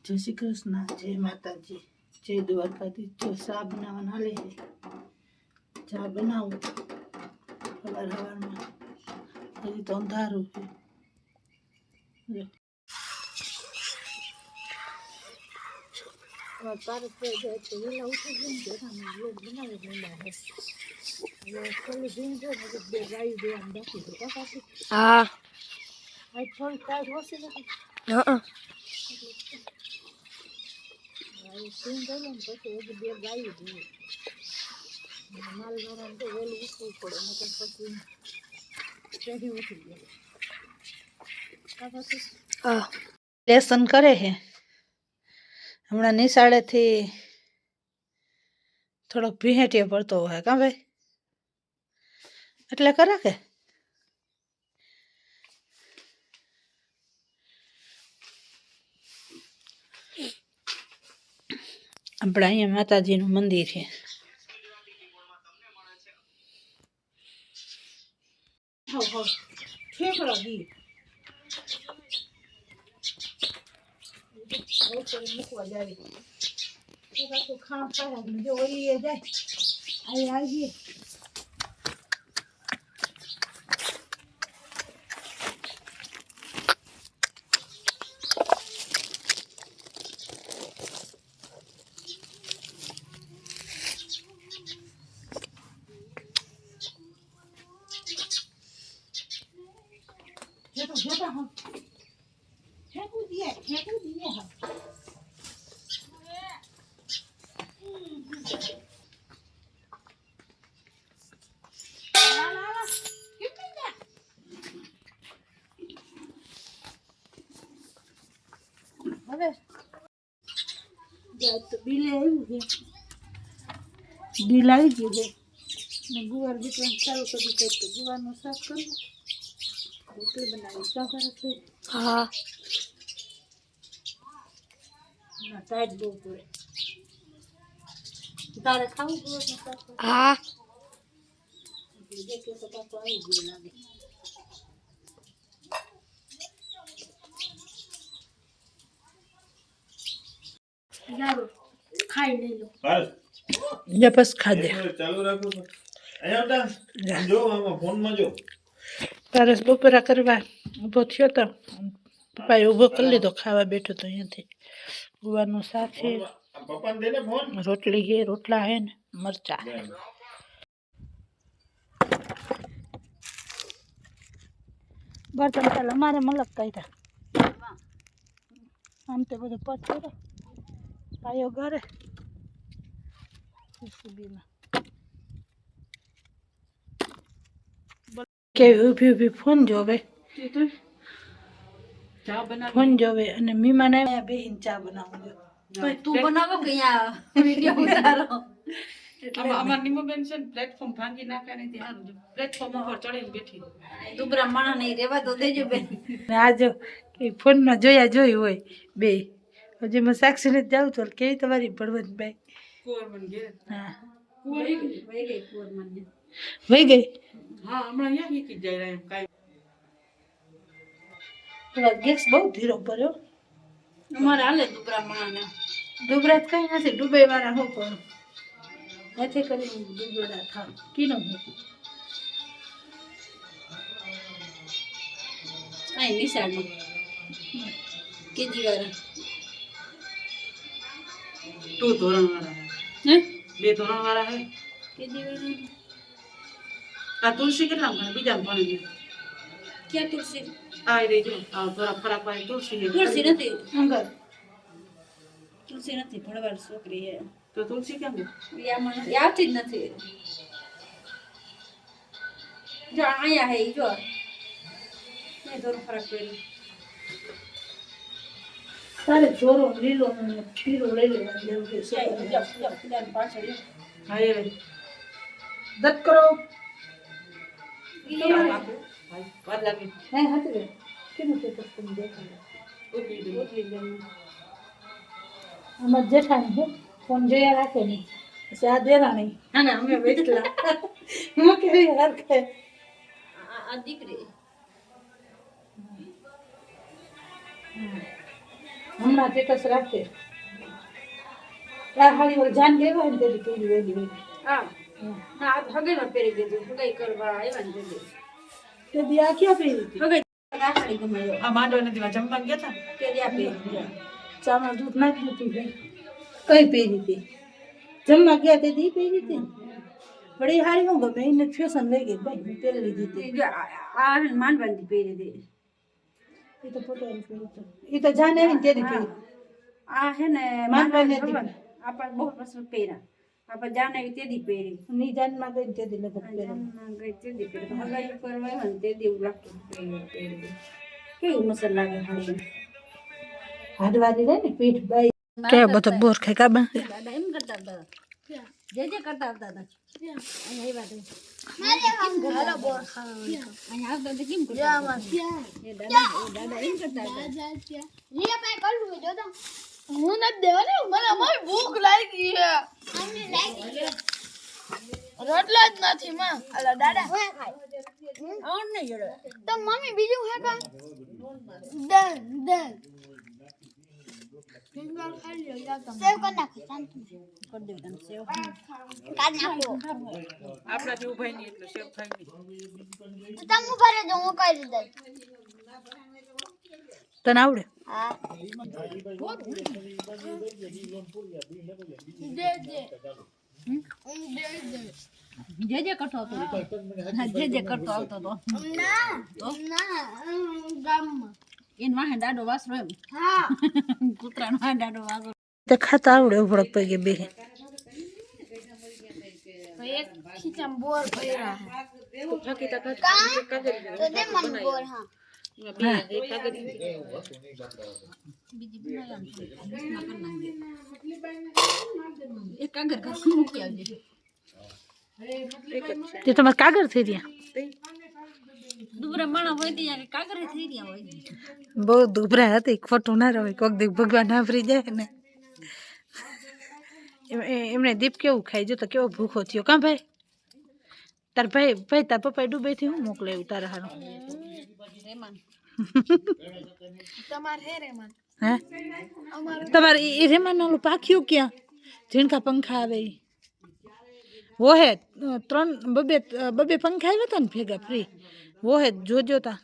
જય શ્રી કૃષ્ણ, જય માતાજી, જય દ્વારકાધીશ. જો ચા બનાવવાના હાલે છે. ચા બનાવું સવારમાં, હજી તો અંધારું છે. પારસ જાય તો વેલા ઉઠી ગયા ને લોક બનાવી મેળા છે. હવે થોડી ભીન છે ને બે ગાયું દેવાનું બાકી છે. હા આજ થોડી ટાઈટ ઓછી નથી. હા ભીન થઈ ને પછી હજી બે ગાયું જોઈએ. માલવાળાને તો વહેલું ઉઠવું પડે ને પછી ચઢી ઉઠી જાય. લેસન કરે છે હમણાં નિશાળેથી થોડોક ભીહેટીએ પડતો હોય કા ભાઈ એટલે કરે કે આપણે અહીંયા માતાજીનું મંદિર છે. મૂકવા જાય ખાણ ખાય જો ઓલી જાય અહીં આવીએ. બિલ આવ્યું છે, બિલ આવી ગયું છે ને ગુવાર બીટવાનું ચાલુ કરી દે તો ગુવારનું શાક કરવું, રોટલી બનાવી ચા કરે છે. હા ના ટાઈટ બહુ પડે. તારે ખાવું ગુવારનું શાક? હા દેખે તો પાછો આવી ગયો લાગે. ખાઈ લઈ લો બસ ખાધે ચાલુ રાખો છો. અહીંયા જો આમાં ફોનમાં જો પારસ બપોરા કરવા ઊભો થયો તો પપ્પાએ ઊભો કરી લીધો. ખાવા બેઠો તો અહીંયાથી ગુવારનું શાક છે, રોટલી છે, રોટલા હે ને મરચા. બર્તન ચાલ અમારે મલક કાઢ્યા આમ તે બધું પચ કર્યો પાયો ઘરે કેવી ઊભી ઊભી ફોન જોવે, ફોન જોવે અને મીમાને બેહીને ચા બનાવું. તું બનાવો કે અહીંયા વિડિયો ઉતારો. એટલે અમાર નિમોબેન છે ને પ્લેટફોર્મ ભાંગી નાખવાની થી હારું પ્લેટફોર્મ ઉપર ચડીને બેઠી દુબરા માણા નહીં રેવા તો દેજો બેન. આજ ફોનમાં જોયું હોય બે હજી મેં સાક્ષીને જાઉં તો કેવી તમારી ભણવત ભાઈ કુંવરમન ઘેર. હા વહી ગઈ કુંવરમન વહી ગઈ. હા હમણાં અહીંયા હીકી જાય એમ કાઈ ગેસ બહુ ધીરો પડ્યો અમારે હાલે દુબરા માણા દુબરા કઈ નથી ડુબઈ વાળા હો પણ નથી કરી દુબળા થાવ કીનો આઈ નિશાળમાં કેજી વાળા તો ધોરણ વાળા હે બે ધોરણ વાળા હે કેજી વાળા આ તુલસી કેટલા ભણે બીજા ભણે ક્યાં તુલસી આ રે જો આ થોડા ફરક વાળી તુલસી નથી અંગર તુલસી નથી ભણવાર છોકરી હે તો તુલસી કેમ યામાં આવતી જ નથી જો આયા હે જો ને થોડો ફરક પડ્યો. તારે જોરો લીલો અને પીળો લઈ લેવાનું લેવું છે પાછળ હા એ દત કરો વાત લાગી હે હાથે કેનું છે તો તમે દેખો ઓટલી અમાર જેઠાણી છે ફોન જોયા રાખે નહીં પછી આ દેરાણી ના ના અમે બેઠલા હું કેવી હરખે આ દીકરી હમણાં ટેટસ રાખે આ હારી ઓર જાન દેવા ને તેરી પેલી વેલી હા ના આ હગેમાં પહેરી દીધું હગાઈ કરવા આવ્યા ને તે દી આ ક્યાં પહેરી હગાઈ રાખડી ગમાયો આ માંડો નથી માં જમવા ગયા હતા તે દી આ પહેરી ચામાં દૂધ નાખી દીધું કઈ પહેરી હતી જમવા ગયા તે દી પહેરી હતી બડી હારી હું ગમે એને ફેશન લઈ ગઈ ભાઈ પહેરી લીધી હતી આ માંડવાની પહેરી હતી એ તો ફોટો એ તો જાને ને તેરી પહેરી આ હે ને માંડવાની હતી આપણ બહુ પસંદ પહેરા આપણ જાને તેદી પહેરી ની જાનમાં ગઈ તેદી લગત પહેરા ગઈ તેદી પહેરી હગાઈ કરવા હોય ને તેદી લાગતું પહેરી કેવું મસલ લાગે હાડી હાડવારી રે ને પીઠ બાઈ કે બધો બોર ખાઈ કા બન દાદા એમ કરતા હતા જે કરતા હતા અહીં આવ્યા તો મારે કેમ ઘરે બોર ખાવા અહીં આવતા તો કેમ કરતા એ દાદા એમ કરતા હતા લે ભાઈ કરું જો તો હું ન દેવાને મને અમારી ભૂખ લાગી છે અમને લાગી છે રોટલા જ નથી માં અલા દાદા હું ખાય ઓન નહીં જોડે તો મમ્મી બીજું હે કા દન ફિંગર ખાઈ લ્યો યા તમે સેવ કર નાખો શાંતિ કર દે તને સેવ કાઢ નાખો આપડા જેવું ભાઈ ની એટલે સેવ ખાઈ ની તો તમે ભરે દો હું કરી દઈ તને આવડે હા જે કરતો હતો જે કરતો આવતો તો ના ગામમાં એન વાહે દાડો વાસરો એમ હા કૂતરાનો વાહે દાડો વાસરો તે ખાતા આવડે ભડક પઈ ગઈ બે તો એક ખીચામ બોર ભર્યા હે ફકી તા કાગર તો દે મન બોર હા બે એક કાગર બીજી બનાયા ના કર નાખે એક કાગર કા મૂકી આવજે તે તમાર કાગર થઈ રહ્યા દુબરા માણા હોય તે યાર કાગરે થઈ રહ્યા હોય બહુ દુબરા હતી ખોટું ના રહે કોક દી ભગવાન આવરી જાય ને એમને દીપ કેવું ખાઈ જો તો કેવો ભૂખો થયો કા ભાઈ તાર ભાઈ તાર પપ્પા ડૂબે થી હું મોકલે એવું તારા હારું રેમાન તમાર હે રેમાન હે તમાર એ રેમાન ઓલું પાખ્યું ક્યાં ઝીણકા પંખા આવે वो है 3 बबे पंखा આવ્યા હતા ને ભેગા ફ્રી वो है જોજો તા